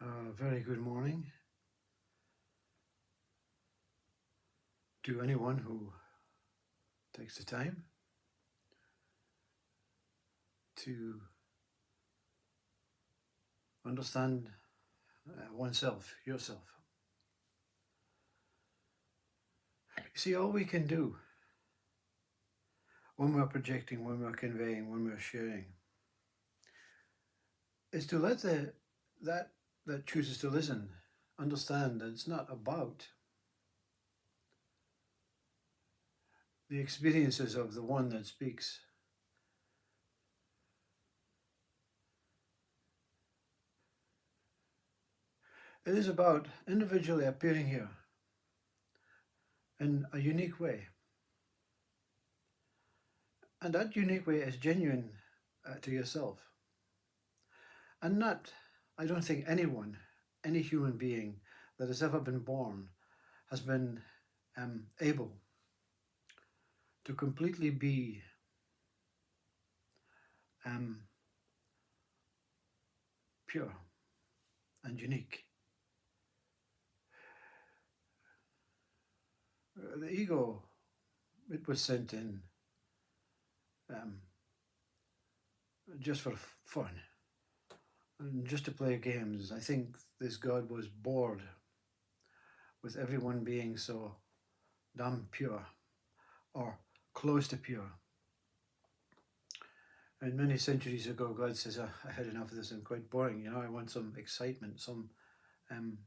Very good morning to anyone who takes the time to understand oneself, yourself. You see, all we can do when we're projecting, when we're conveying, when we're sharing, is to let that chooses to listen understand that it's not about the experiences of the one that speaks. It is about individually appearing here in a unique way. And that unique way is genuine to yourself. And not, I don't think anyone, any human being that has ever been born has been able to completely be um, pure and unique. The ego, it was sent in um, just for fun and just to play games. I think this God was bored with everyone being so damn pure or close to pure. And many centuries ago, God says, I had enough of this, I'm quite boring, I want some excitement, some um,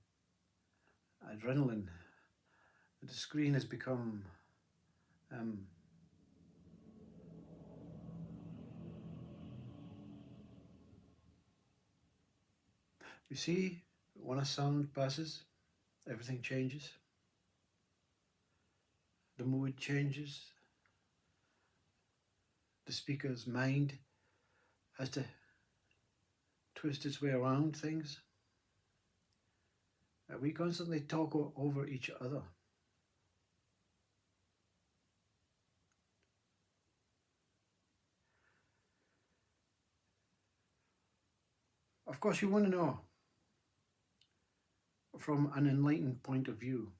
adrenaline. The screen has become um, you see, when a sound passes, everything changes. The mood changes. The speaker's mind has to twist its way around things. We constantly talk over each other. Of course, you want to know from an enlightened point of view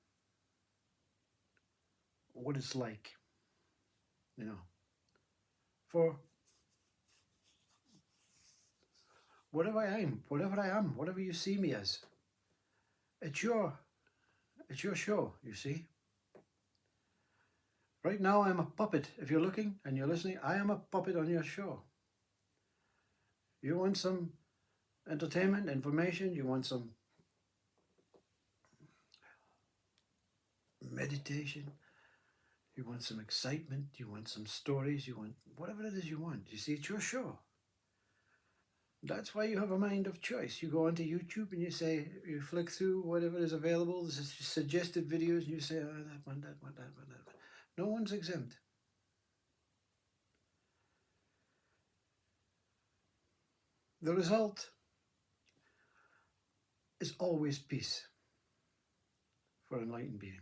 what it's like, for whatever you see me as. It's your show, you see. Right now I'm a puppet. If you're looking and you're listening, I am a puppet on your show. You want some entertainment, information, you want some meditation, you want some excitement, you want some stories, you want whatever it is you want. You see, it's your show. That's why you have a mind of choice. You go onto YouTube and you flick through whatever is available, the suggested videos, and you say, oh, that one, that one, that one, that one. No one's exempt. The result is always peace for an enlightened being.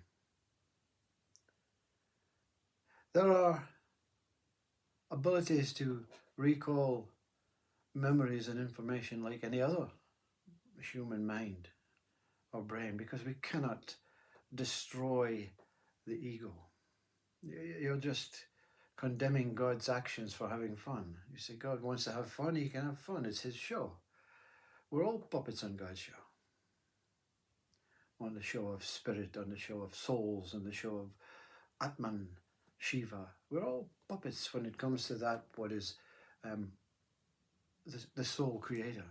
There are abilities to recall memories and information like any other human mind or brain, because we cannot destroy the ego. You're just condemning God's actions for having fun. You say God wants to have fun, he can have fun. It's his show. We're all puppets on God's show. On the show of spirit, on the show of souls, on the show of Atman, Shiva. We're all puppets when it comes to that, what is the sole creator.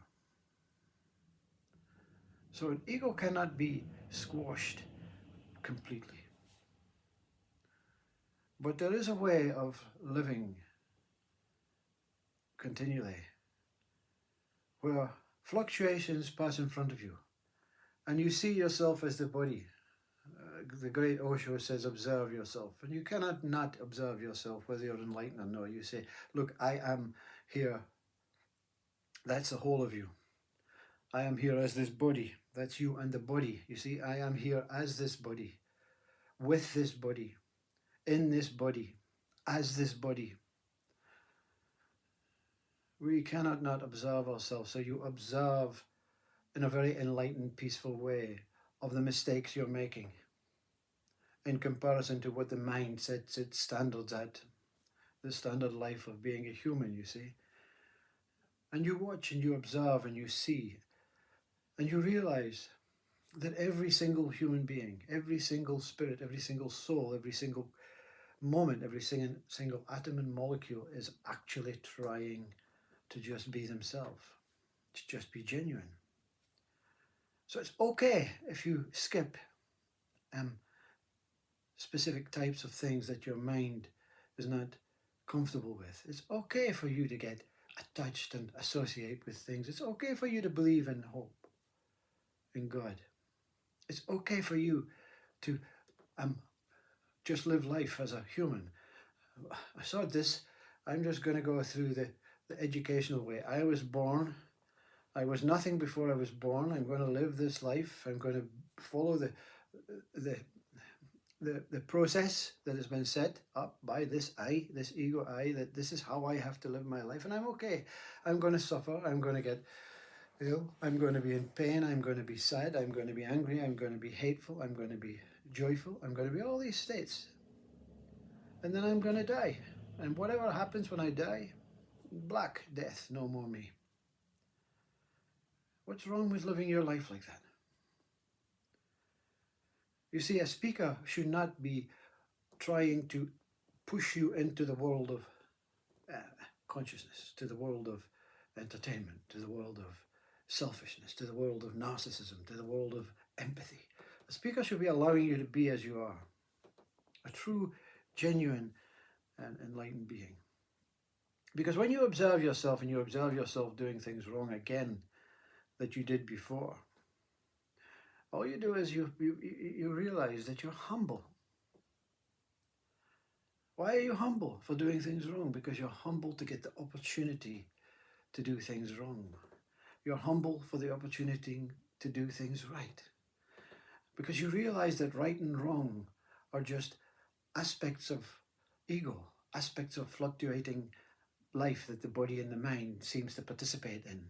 So an ego cannot be squashed completely. But there is a way of living continually where fluctuations pass in front of you and you see yourself as the body. The great Osho says, observe yourself. And you cannot not observe yourself, whether you're enlightened or no. You say, look, I am here. That's the whole of you. I am here as this body. That's you and the body. You see, I am here as this body, with this body, in this body, as this body. We cannot not observe ourselves. So you observe in a very enlightened, peaceful way of the mistakes you're making in comparison to what the mind sets its standards at, the standard life of being a human, you see. And you watch and you observe and you see and you realize that every single human being, every single spirit, every single soul, every single moment, every single atom and molecule is actually trying to just be themselves, to just be genuine. So it's okay if you skip specific types of things that your mind is not comfortable with. It's okay for you to get attached and associate with things. It's okay for you to believe in hope in God. It's okay for you to just live life as a human. I saw this. I'm just going to go through the educational way. I was born. I was nothing before I was born. I'm going to live this life. I'm going to follow the process that has been set up by this I, this ego I, that this is how I have to live my life, and I'm okay. I'm going to suffer. I'm going to get ill. I'm going to be in pain. I'm going to be sad. I'm going to be angry. I'm going to be hateful. I'm going to be joyful. I'm going to be all these states. And then I'm going to die. And whatever happens when I die, black death, no more me. What's wrong with living your life like that? You see, a speaker should not be trying to push you into the world of consciousness, to the world of entertainment, to the world of selfishness, to the world of narcissism, to the world of empathy. A speaker should be allowing you to be as you are, a true, genuine, and enlightened being. Because when you observe yourself and you observe yourself doing things wrong again that you did before, all you do is you realize that you're humble. Why are you humble for doing things wrong? Because you're humble to get the opportunity to do things wrong. You're humble for the opportunity to do things right. Because you realize that right and wrong are just aspects of ego, aspects of fluctuating life that the body and the mind seems to participate in.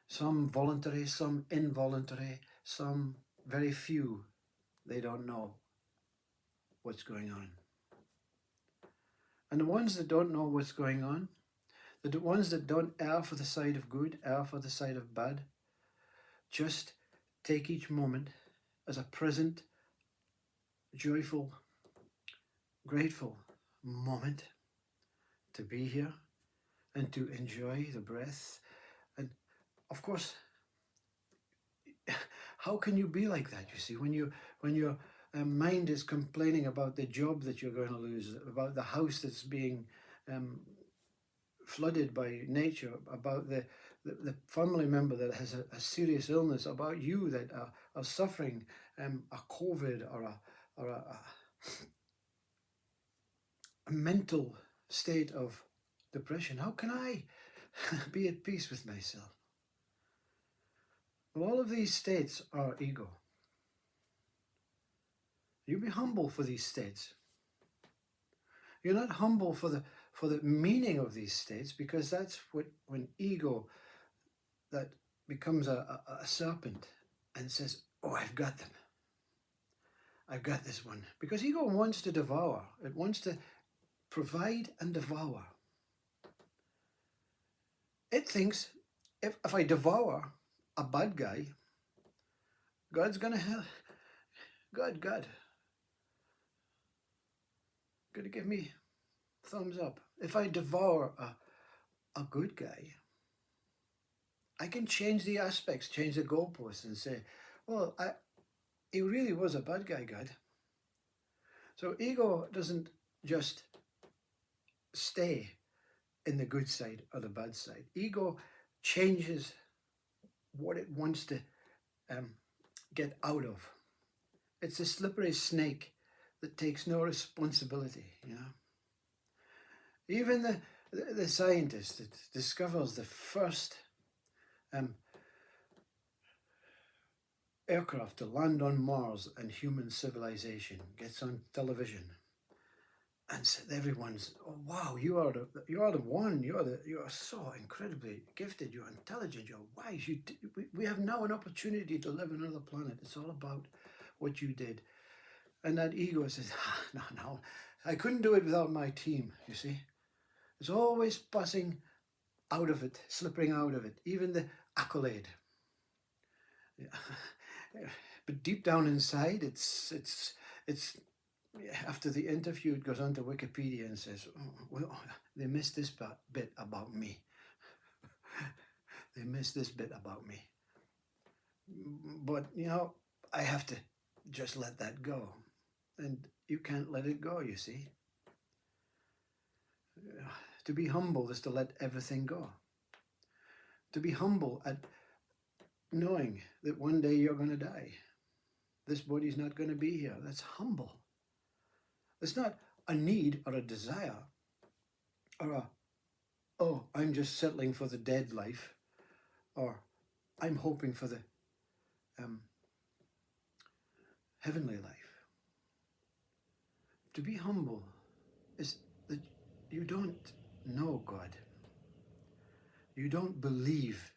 Some voluntary, some involuntary, some very few, they don't know what's going on. And the ones that don't know what's going on, the ones that don't err for the side of good, err for the side of bad, just take each moment as a present, joyful, grateful moment to be here and to enjoy the breath. And of course, how can you be like that, you see, when your mind is complaining about the job that you're going to lose, about the house that's being flooded by nature, about the family member that has a serious illness, about you that are suffering a COVID or a mental state of depression. How can I be at peace with myself? Well, all of these states are ego. You be humble for these states. You're not humble for the meaning of these states, because that's when ego that becomes a serpent and says, oh, I've got them. I've got this one. Because ego wants to devour. It wants to provide and devour. It thinks if I devour a bad guy, God's going to help. God, going to give me thumbs up. If I devour a good guy, I can change the aspects, change the goalposts and say, well, he really was a bad guy, God. So ego doesn't just stay in the good side or the bad side. Ego changes what it wants to get out of. It's a slippery snake that takes no responsibility, you know. Even the scientist that discovers the first aircraft to land on Mars and human civilization gets on television and everyone's, oh wow, you are the one, you are so incredibly gifted, you're intelligent, you're wise, we have now an opportunity to live on another planet. It's all about what you did. And that ego says, no, I couldn't do it without my team. You see, it's always passing out of it, slipping out of it, even the accolade. But deep down inside, it's after the interview, it goes onto Wikipedia and says, oh, well, they missed this bit about me. They missed this bit about me. But, I have to just let that go. And you can't let it go, you see. To be humble is to let everything go. To be humble at knowing that one day you're going to die. This body's not going to be here. That's humble. It's not a need or a desire or I'm just settling for the dead life, or I'm hoping for the heavenly life. To be humble is that you don't know God. You don't believe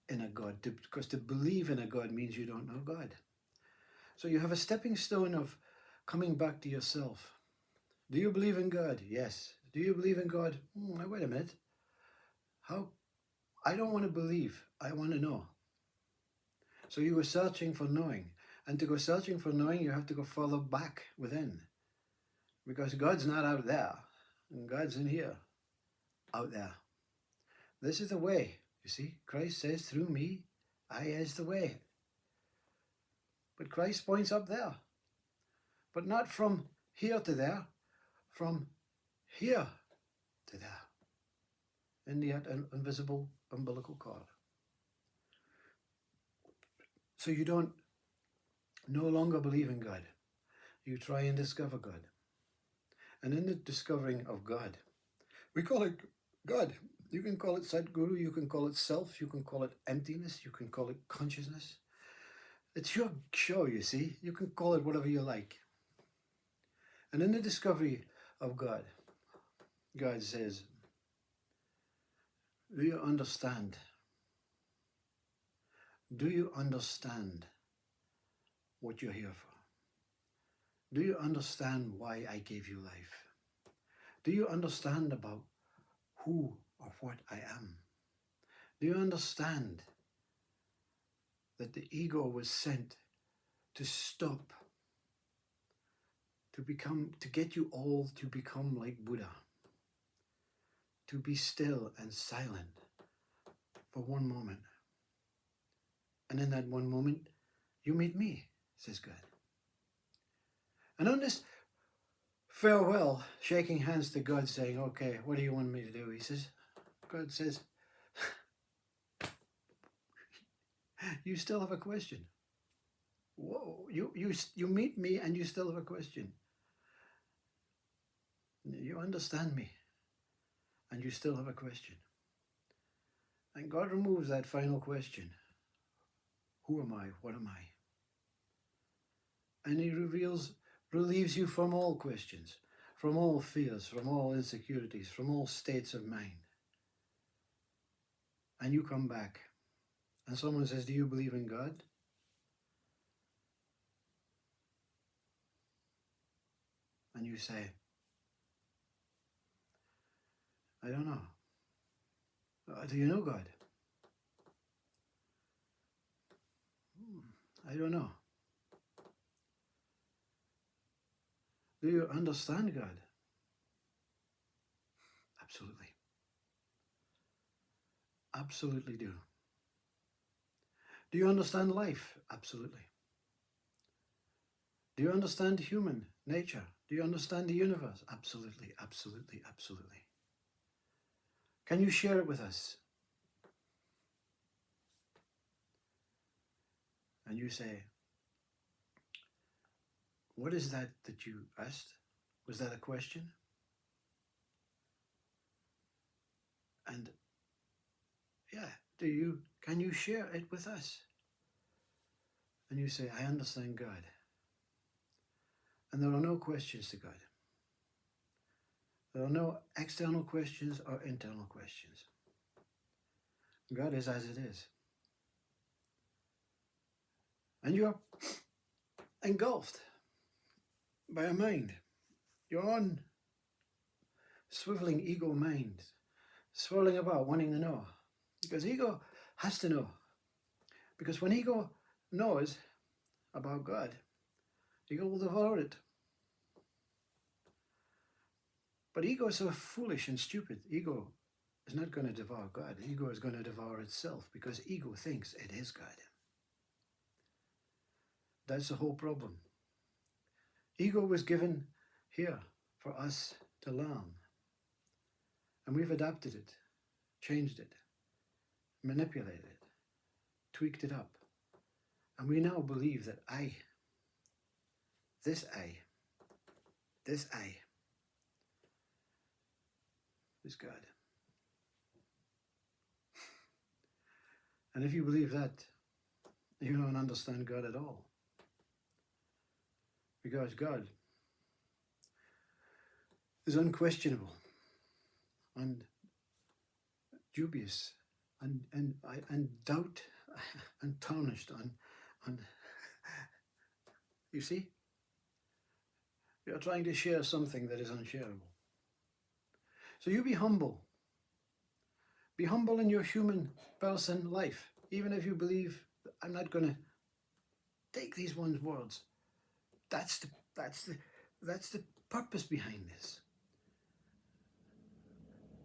in a God, because to believe in a God means you don't know God. So you have a stepping stone of coming back to yourself. Do you believe in God? Yes. Do you believe in God? Wait a minute. How? I don't want to believe. I want to know. So you were searching for knowing. And to go searching for knowing, you have to go further back within. Because God's not out there. And God's in here. Out there. This is the way. You see, Christ says, through me, I is the way. But Christ points up there. But not from here to there. From here to there. In the invisible umbilical cord. So you don't no longer believe in God. You try and discover God. And in the discovering of God, we call it God. You can call it Sadguru, you can call it self, you can call it emptiness, you can call it consciousness. It's your show, you see. You can call it whatever you like. And in the discovery of God, God says, do you understand? Do you understand what you're here for? Do you understand why I gave you life? Do you understand about who or what I am? Do you understand that the ego was sent to stop, to get you all to become like Buddha, to be still and silent for one moment? And in that one moment, you meet me, says God. And on this farewell, shaking hands to God, saying, okay, what do you want me to do? God says, you still have a question. Whoa, you meet me and you still have a question. You understand me and you still have a question. And God removes that final question. Who am I? What am I? And he relieves you from all questions, from all fears, from all insecurities, from all states of mind. And you come back. And someone says, do you believe in God? And you say, I don't know. Do you know God? I don't know. Do you understand God? Absolutely. Absolutely do. Do you understand life? Absolutely. Do you understand human nature? Do you understand the universe? Absolutely, absolutely, absolutely. Can you share it with us? And you say, what is that you asked? Was that a question? And yeah, can you share it with us? And you say, I understand God. And there are no questions to God. There are no external questions or internal questions. God is as it is. And you are engulfed by a mind, your own swiveling ego mind, swirling about, wanting to know. Because ego has to know. Because when ego knows about God, ego will devour it. But ego is so foolish and stupid. Ego is not going to devour God. Ego is going to devour itself because ego thinks it is God. That's the whole problem. Ego was given here for us to learn. And we've adapted it, changed it, manipulated it, tweaked it up. And we now believe that this I, is God. And if you believe that, you don't understand God at all. Because God is unquestionable and dubious and doubt and tarnished and you see, you're trying to share something that is unshareable. So you be humble. Be humble in your human person life, even if you believe I'm not going to take these one's words. That's the purpose behind this.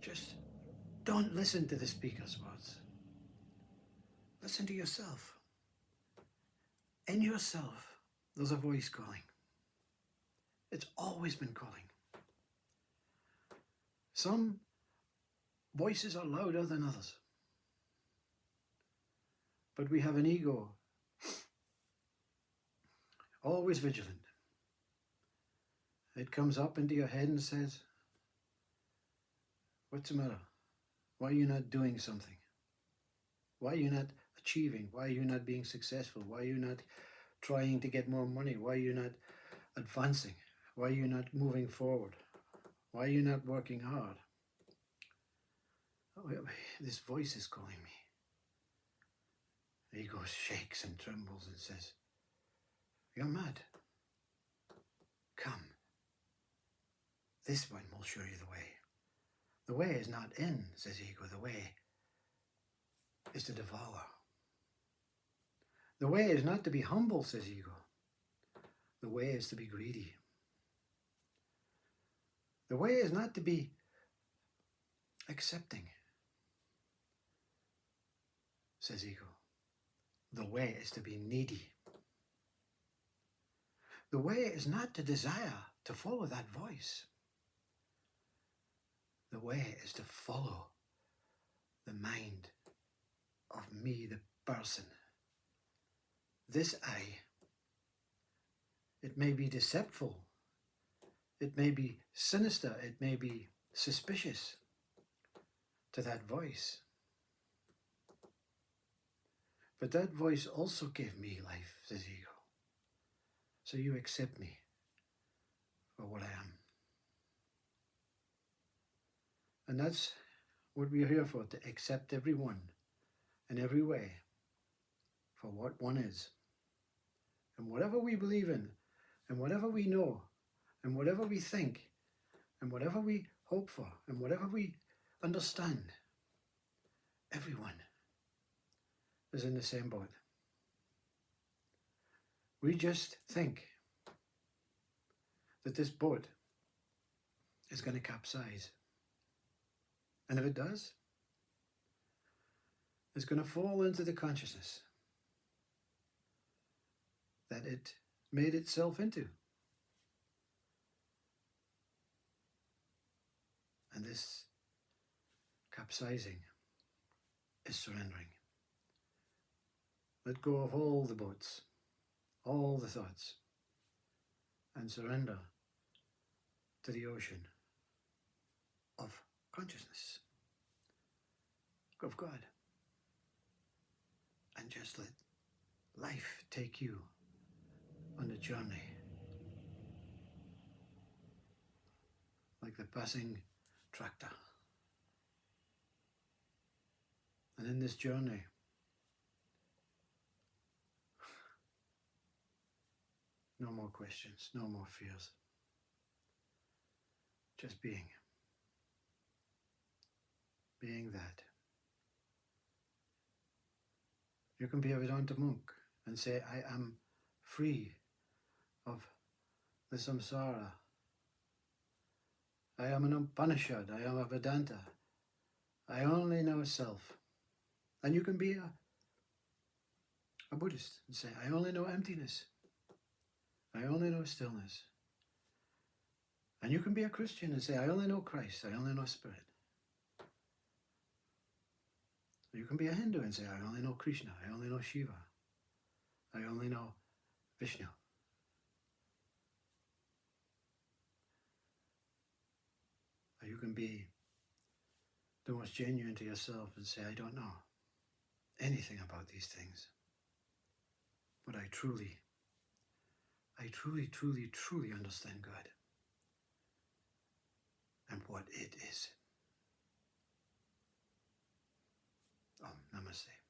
Just don't listen to the speaker's words. Listen to yourself. In yourself, there's a voice calling. It's always been calling. Some voices are louder than others. But we have an ego, always vigilant. It comes up into your head and says, what's the matter? Why are you not doing something? Why are you not achieving? Why are you not being successful? Why are you not trying to get more money? Why are you not advancing? Why are you not moving forward? Why are you not working hard? This voice is calling me. The ego shakes and trembles and says, you're mad. Come. This one will show you the way. The way is not in, says ego. The way is to devour. The way is not to be humble, says ego. The way is to be greedy. The way is not to be accepting, says ego. The way is to be needy. The way is not to desire to follow that voice. The way is to follow the mind of me, the person. This I, it may be deceitful, it may be sinister, it may be suspicious to that voice. But that voice also gave me life, says ego. So you accept me for what I am. And that's what we are here for, to accept everyone in every way for what one is. And whatever we believe in, and whatever we know, and whatever we think, and whatever we hope for, and whatever we understand, everyone is in the same boat. We just think that this boat is going to capsize. And if it does, it's going to fall into the consciousness that it made itself into. And this capsizing is surrendering. Let go of all the boats, all the thoughts, and surrender to the ocean of consciousness, of God. And just let life take you on the journey like the passing tractor. And in this journey, no more questions, no more fears. Just being. Being that. You can be a Vedanta monk and say, I am free of the samsara. I am an Upanishad, I am a Vedanta. I only know self. And you can be a Buddhist and say, I only know emptiness. I only know stillness. And you can be a Christian and say, I only know Christ, I only know Spirit. You can be a Hindu and say, I only know Krishna, I only know Shiva, I only know Vishnu. Or you can be the most genuine to yourself and say, I don't know anything about these things, but I truly, truly understand God and what it is. Om Namaste.